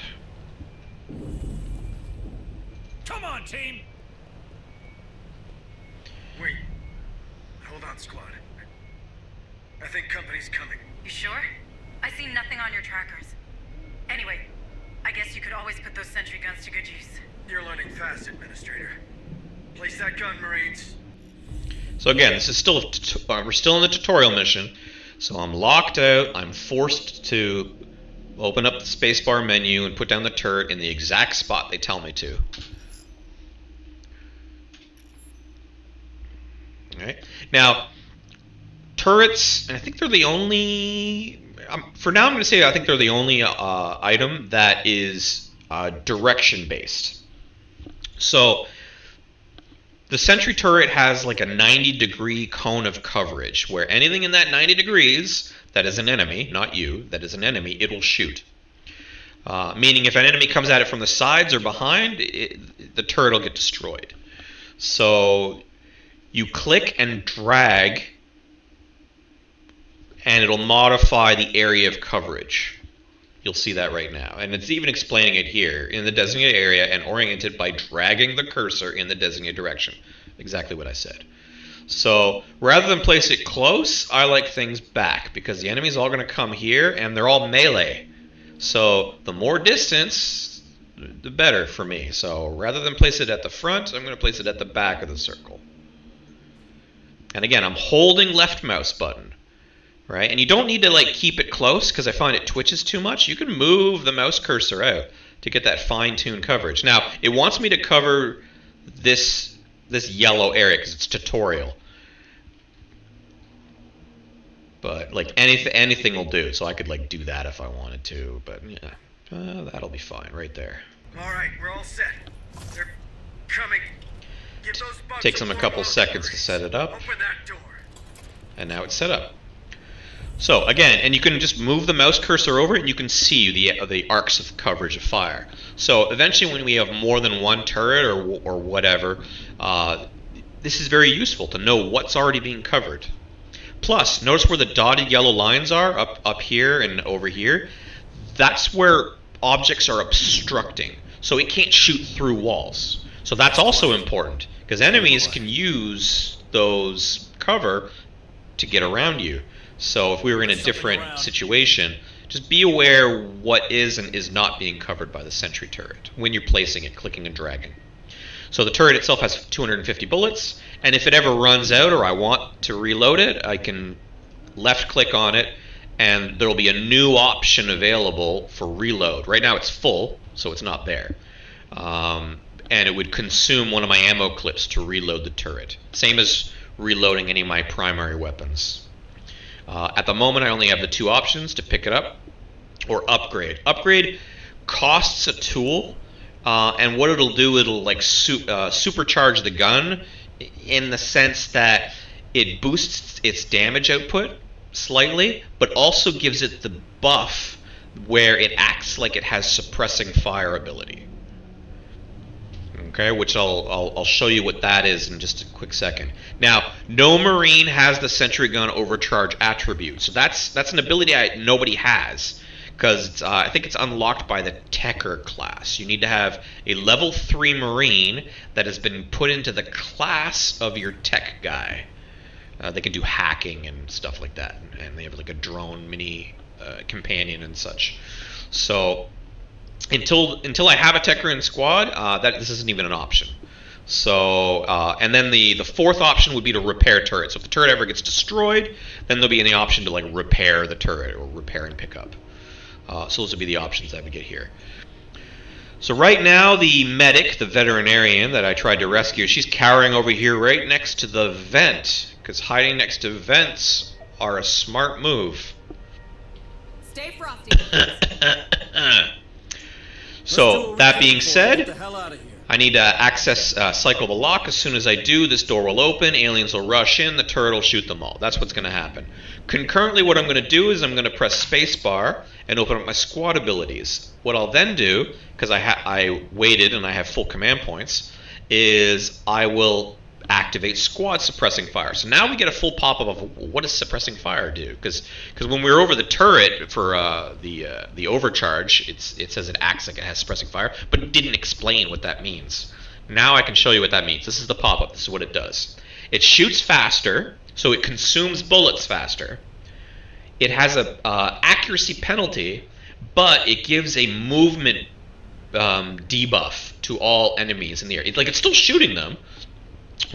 Come on, team! Wait. Hold on, squad. I think company's coming. You sure? I see nothing on your trackers. Anyway, I guess you could always put those sentry guns to good use. You're learning fast, Administrator. Place that gun, Marines. So again, this is still we're still in the tutorial mission. So I'm locked out. I'm forced to open up the spacebar menu and put down the turret in the exact spot they tell me to. All right. Now, turrets, and I think they're the only. For now, I'm going to say I think they're the only item that is direction based. So the sentry turret has like a 90-degree cone of coverage, where anything in that 90 degrees that is an enemy, not you, that is an enemy, it will shoot. Meaning if an enemy comes at it from the sides or behind, the turret will get destroyed. So you click and drag, and it'll modify the area of coverage. You'll see that right now. And it's even explaining it here. In the designated area and oriented by dragging the cursor in the designated direction. Exactly what I said. So rather than place it close, I like things back, because the enemy's all going to come here and they're all melee. So the more distance, the better for me. So rather than place it at the front, I'm going to place it at the back of the circle. And again, I'm holding left mouse button. right? And you don't need to like keep it close because I find it twitches too much. You can move the mouse cursor out to get that fine-tuned coverage. Now, it wants me to cover this yellow area because it's tutorial. But like anything will do, so I could like do that if I wanted to. But yeah, that'll be fine right there. All right, we're all set. They're coming. Give those bugs Takes them a couple warm seconds to upgrades. set it up, Open that door. and now it's set up. So again, and you can just move the mouse cursor over it, and you can see the arcs of coverage of fire. So eventually, when we have more than one turret or whatever, this is very useful to know what's already being covered. Plus, notice where the dotted yellow lines are up here and over here. That's where objects are obstructing, so it can't shoot through walls. So that's also important because enemies can use those cover to get around you. So if we were in a different situation, just be aware what is and is not being covered by the sentry turret when you're placing it, clicking and dragging. So the turret itself has 250 bullets, and if it ever runs out or I want to reload it, I can left click on it and there'll be a new option available for reload. Right now it's full, so it's not there. And it would consume one of my ammo clips to reload the turret. Same as reloading any of my primary weapons. At the moment I only have the two options to pick it up or upgrade. Upgrade costs a tool, and what it'll do, it'll like supercharge the gun in the sense that it boosts its damage output slightly, but also gives it the buff where it acts like it has suppressing fire ability. Okay, which I'll show you what that is in just a quick second. Now, no Marine has the Sentry Gun Overcharge attribute, so that's an ability nobody has, because I think it's unlocked by the Techer class. You need to have a level 3 Marine that has been put into the class of your tech guy. They can do hacking and stuff like that, and they have like a drone mini companion and such. So until I have a Techer in squad, this isn't even an option. So and then the fourth option would be to repair turret. So if the turret ever gets destroyed, then there'll be any option to like repair the turret or repair and pick up. So those would be the options that we get here. So right now the medic, the veterinarian that I tried to rescue, she's cowering over here right next to the vent, because hiding next to vents are a smart move. Stay frosty. So that being said, I need to access cycle the lock. As soon as I do, this door will open, aliens will rush in, the turret will shoot them all. That's what's going to happen. Concurrently, what I'm going to do is I'm going to press spacebar and open up my squad abilities. What I'll then do, because I waited and I have full command points, is I will activate squad suppressing fire. So now we get a full pop-up of what does suppressing fire do? Because when we were over the turret for the overcharge, it says it acts like it has suppressing fire, but it didn't explain what that means. Now I can show you what that means. This is the pop-up. This is what it does. It shoots faster, so it consumes bullets faster. It has a accuracy penalty, but it gives a movement debuff to all enemies in the air. It's still shooting them,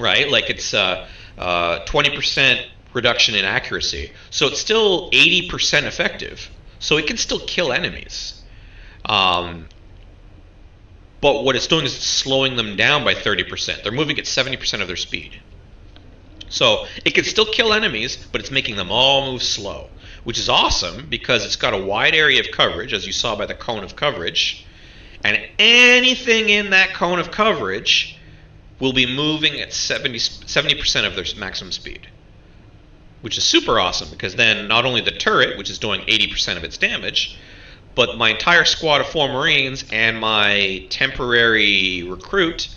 right? Like it's 20% reduction in accuracy, so it's still 80% effective. So it can still kill enemies. But what it's doing is it's slowing them down by 30%. They're moving at 70% of their speed. So it can still kill enemies, but it's making them all move slow, which is awesome because it's got a wide area of coverage, as you saw by the cone of coverage. And anything in that cone of coverage will be moving at 70% of their maximum speed, which is super awesome because then not only the turret, which is doing 80% of its damage, but my entire squad of 4 Marines and my temporary recruit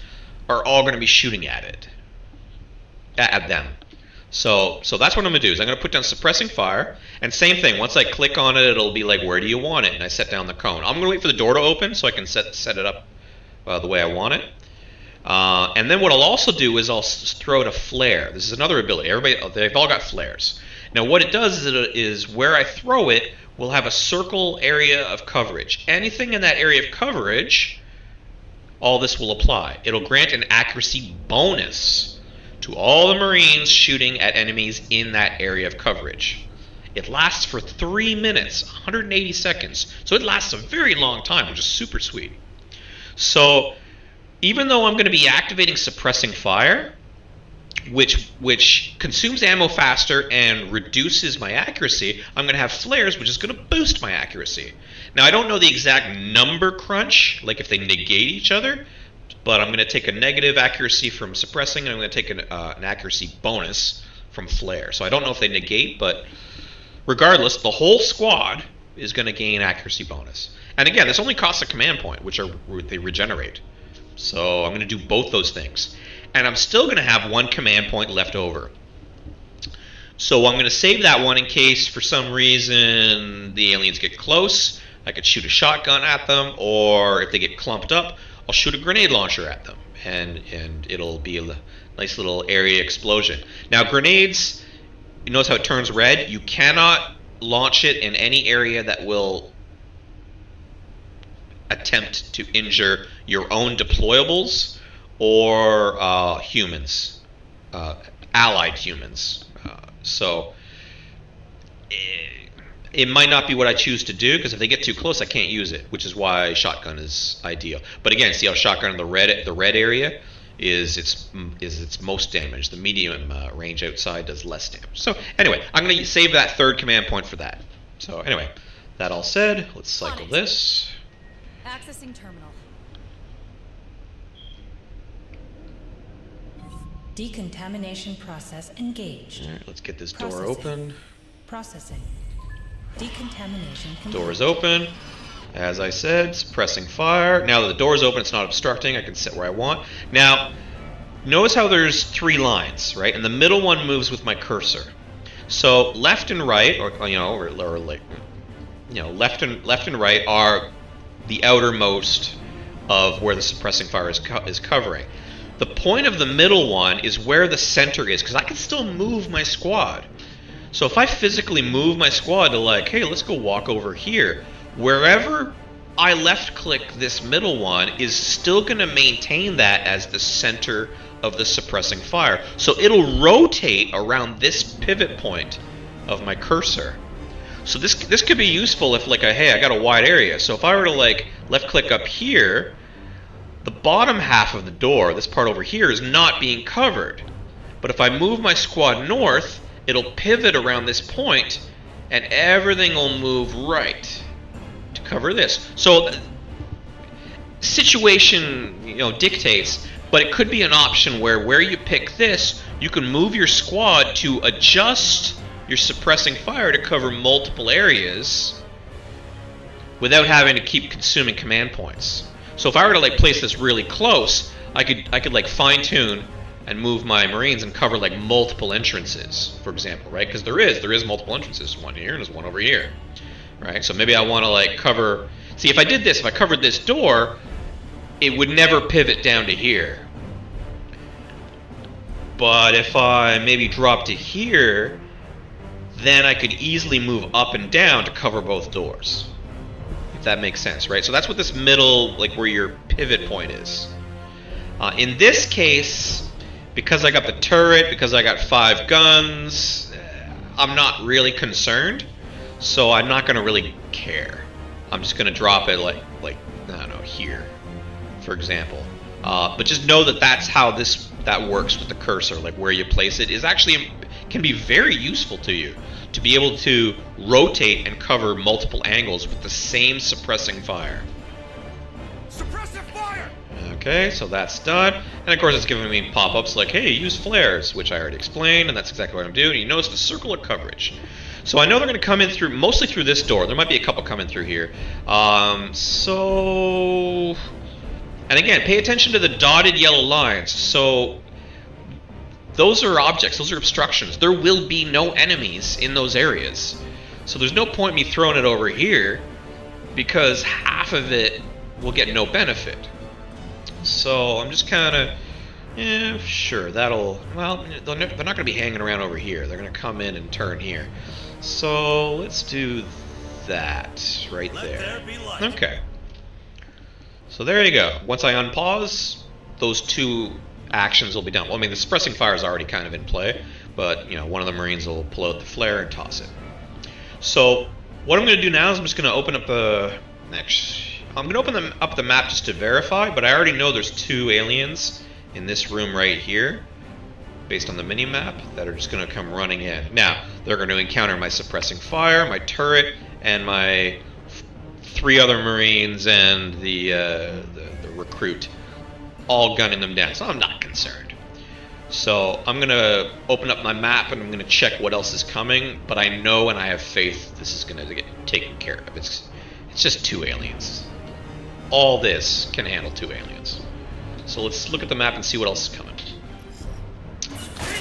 are all going to be shooting at them. So that's what I'm going to do is I'm going to put down suppressing fire, and same thing, once I click on it, it'll be like, where do you want it? And I set down the cone. I'm going to wait for the door to open so I can set it up the way I want it. And then what I'll also do is I'll throw out a flare. This is another ability. They've all got flares. Now what it does is where I throw it will have a circle area of coverage. Anything in that area of coverage, all this will apply. It'll grant an accuracy bonus to all the Marines shooting at enemies in that area of coverage. It lasts for 3 minutes, 180 seconds. So it lasts a very long time, which is super sweet. So even though I'm going to be activating suppressing fire, which consumes ammo faster and reduces my accuracy, I'm going to have flares, which is going to boost my accuracy. Now, I don't know the exact number crunch, like if they negate each other, but I'm going to take a negative accuracy from suppressing, and I'm going to take an accuracy bonus from flare. So I don't know if they negate, but regardless, the whole squad is going to gain accuracy bonus. And again, this only costs a command point, which they regenerate. So I'm going to do both those things. And I'm still going to have 1 command point left over. So I'm going to save that one in case for some reason the aliens get close. I could shoot a shotgun at them, or if they get clumped up, I'll shoot a grenade launcher at them. And it'll be a nice little area explosion. Now grenades, you notice how it turns red? You cannot launch it in any area that will attempt to injure your own deployables or humans, allied humans. So it might not be what I choose to do, because if they get too close, I can't use it, which is why shotgun is ideal. But again, see how shotgun in the red area is its most damage. The medium range outside does less damage. So anyway, I'm going to save that 3rd command point for that. So anyway, that all said, let's cycle this. Accessing terminal. Decontamination process engaged. All right, let's get this door open. Processing. Decontamination complete. Door is open. As I said, suppressing fire. Now that the door is open, it's not obstructing. I can sit where I want. Now, notice how there's 3 lines, right? And the middle one moves with my cursor. So left and right, or left and right are the outermost of where the suppressing fire is covering. The point of the middle one is where the center is, because I can still move my squad. So if I physically move my squad to like, hey, let's go walk over here, wherever I left-click this middle one is still going to maintain that as the center of the suppressing fire. So it'll rotate around this pivot point of my cursor. So this could be useful if like, hey, I got a wide area. So if I were to like left-click up here, the bottom half of the door, this part over here, is not being covered. But if I move my squad north, it'll pivot around this point, and everything will move right to cover this. So situation, dictates, but it could be an option where you pick this, you can move your squad to adjust your suppressing fire to cover multiple areas without having to keep consuming command points. So if I were to like place this really close, I could like fine tune and move my Marines and cover like multiple entrances, for example, right? Because there is multiple entrances. One here and there's one over here, right? So maybe I want to like cover. See, if I did this, if I covered this door, it would never pivot down to here. But if I maybe drop to here, then I could easily move up and down to cover both doors. If that makes sense, right? So that's what this middle, like where your pivot point is. In this case, because I got the turret, because I got 5 guns, I'm not really concerned. So I'm not going to really care. I'm just going to drop it like I don't know, here, for example. But just know that that's how that works with the cursor. Like where you place it is actually can be very useful to you, to be able to rotate and cover multiple angles with the same suppressing fire. Suppressive fire! Okay, so that's done. And of course it's giving me pop-ups like, hey, use flares, which I already explained, and that's exactly what I'm doing. And you notice the circle of coverage. So I know they're going to come in through, mostly through this door. There might be a couple coming through here. And again, pay attention to the dotted yellow lines. So those are objects, those are obstructions. There will be no enemies in those areas. So there's no point in me throwing it over here, because half of it will get no benefit. So I'm just kind of, yeah, sure, that'll, well, they're not going to be hanging around over here. They're going to come in and turn here. So let's do that right there. Okay. So there you go. Once I unpause, those 2 actions will be done. Well, I mean, the suppressing fire is already kind of in play, but, one of the Marines will pull out the flare and toss it. So what I'm going to do now is I'm just going to open up the I'm going to open up the map just to verify, but I already know there's 2 aliens in this room right here, based on the mini-map, that are just going to come running in. Now, they're going to encounter my suppressing fire, my turret, and my 3 other Marines and the recruit, all gunning them down. So I'm not concerned. So I'm going to open up my map and I'm going to check what else is coming, but I know and I have faith this is going to get taken care of. It's just 2 aliens. All this can handle 2 aliens. So let's look at the map and see what else is coming.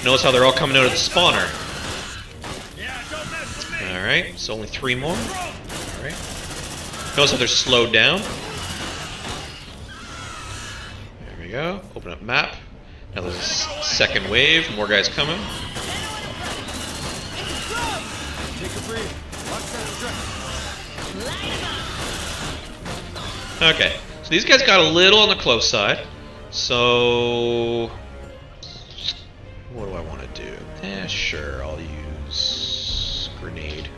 Notice how they're all coming out of the spawner. Alright, so only 3 more. Alright. Notice how they're slowed down. There we go. Open up map. Now there's a second wave. More guys coming. Okay, so these guys got a little on the close side. So what do I want to do? Sure, I'll use grenade.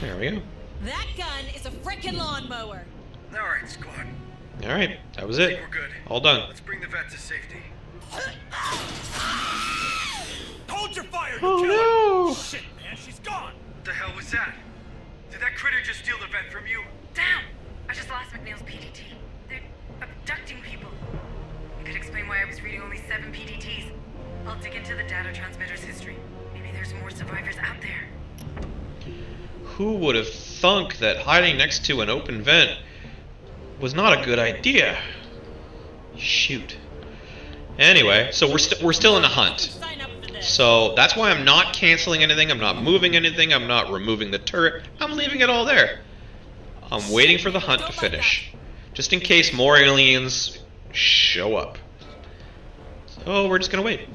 There we go. That gun is a frickin' lawnmower. Alright, squad. Alright, that was I it. think we're good. All done. Let's bring the vet to safety. Hold your fire, you Oh killer! no! Shit, man, she's gone! What the hell was that? Did that critter just steal the vet from you? Damn! I just lost McNeil's PDT. They're abducting people. It could explain why I was reading only 7 PDTs. I'll dig into the data transmitter's history. Maybe there's more survivors out there. Who would have thunk that hiding next to an open vent was not a good idea? Shoot. Anyway, so we're still in a hunt. Sign up for this. So that's why I'm not canceling anything, I'm not moving anything, I'm not removing the turret, I'm leaving it all there. I'm waiting for the hunt to finish, just in case more aliens show up. So we're just gonna wait.